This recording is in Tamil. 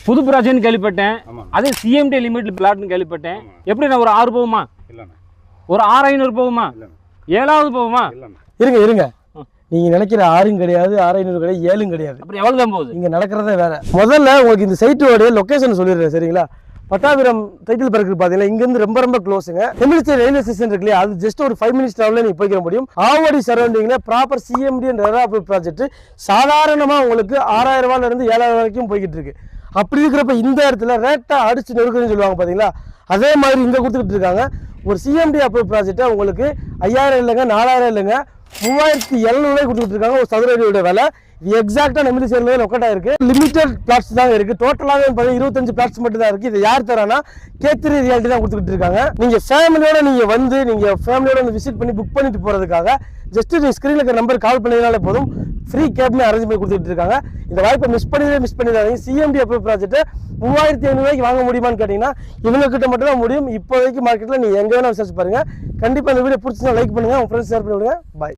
புது ப்ராஜெக்ட்னு கேள்விப்பட்டேன். அது சிஎம்டி லிமிட் பிளாட்னு கேள்விப்பட்டேன். எப்படி நான் ஒரு 6 போகுமா, ஒரு 6500 போகுமா, 7வது போகுமா? இருங்க நீங்க நினைக்கிற 6ம் கிடையாது, 6500 கிடையாது, 7ம் கிடையாது. அப்புறம் எவ்வளவு தான் போகுது? இங்க நடக்கிறதே வேற. முதல்ல உங்களுக்கு இந்த சைட்டோட லொகேஷன் சொல்லிடுறேன் சரிங்களா. பட்டாபிரம் டைட்டில் பார்க்கு பாத்தீங்கன்னா இங்க இருந்து ரொம்ப ரொம்ப க்ளோஸுங்க. எம்எல்சி ரயில்வே ஸ்டேஷன் இருக்கு இல்லையா, அது ஜஸ்ட் ஒரு 5 minutes டிராவல்ல நீங்க போய்க்க முடியும். ஆவடி சரௌண்டிங்ல proper CMD and RERA approve project சாதாரணமா உங்களுக்கு 6000 ரூபாயில இருந்து 7000 வரைக்கும் போய்கிட்டு இருக்கு. அப்படி இருக்கிறப்ப இந்த இடத்துல ரேட்டா அடிச்சு நெருக்குன்னு சொல்லுவாங்க பாத்தீங்களா, அதே மாதிரி இங்க கொடுத்துக்கிட்டு இருக்காங்க. ஒரு சிஎம்டி அப்ரூவ் ப்ராஜெக்டை உங்களுக்கு 5000 இல்லைங்க, 4000 இல்லைங்க, 3700 கொடுத்துட்டு இருக்காங்க ஒரு சதுர அடியோட விலை. இது எக்ஸாக்டா நெமிலி சேர்ல லொக்கேட் ஆயிருக்கு. லிமிடெட் பிளாட்ஸ் தான் இருக்கு. டோட்டலாவே 25 பிளாட்ஸ் மட்டும் தான் இருக்கு. இது யார் தரானா K3 ரியாலிட்டி தான் கொடுத்துட்டு இருக்காங்க. நீங்க ஃபேமிலியோட நீங்க வந்து நீங்க ஃபேமிலியோட விசிட் பண்ணி புக் பண்ணிட்டு போறதுக்காக ஜஸ்ட் நீங்க ஸ்கிரீன்ல இருக்கிற நம்பர் கால் பண்ணினாலே போதும். ஃப்ரீ கேப்மே அரேஞ்ச் பண்ணி கொடுத்துட்டு இருக்காங்க. இந்த வாய்ப்பை மிஸ் பண்ணிடாதீங்க. சிஎம்டி அப்ரூவ் ப்ராஜெக்ட் 3500 ரூபாய்க்கு வாங்க முடியுமான்னு கேட்டீங்கன்னா இவங்க கிட்ட மட்டும் தான் முடியும். இப்போதைக்கு மார்க்கெட்ல நீங்க எங்க வேணா விசாரிச்சு பாருங்க. கண்டிப்பா இந்த வீடியோ பிடிச்சிருந்தா லைக் பண்ணுங்க, உங்க ஃப்ரெண்ட்ஸ் ஷேர் பண்ணி விடுங்க. பாய்.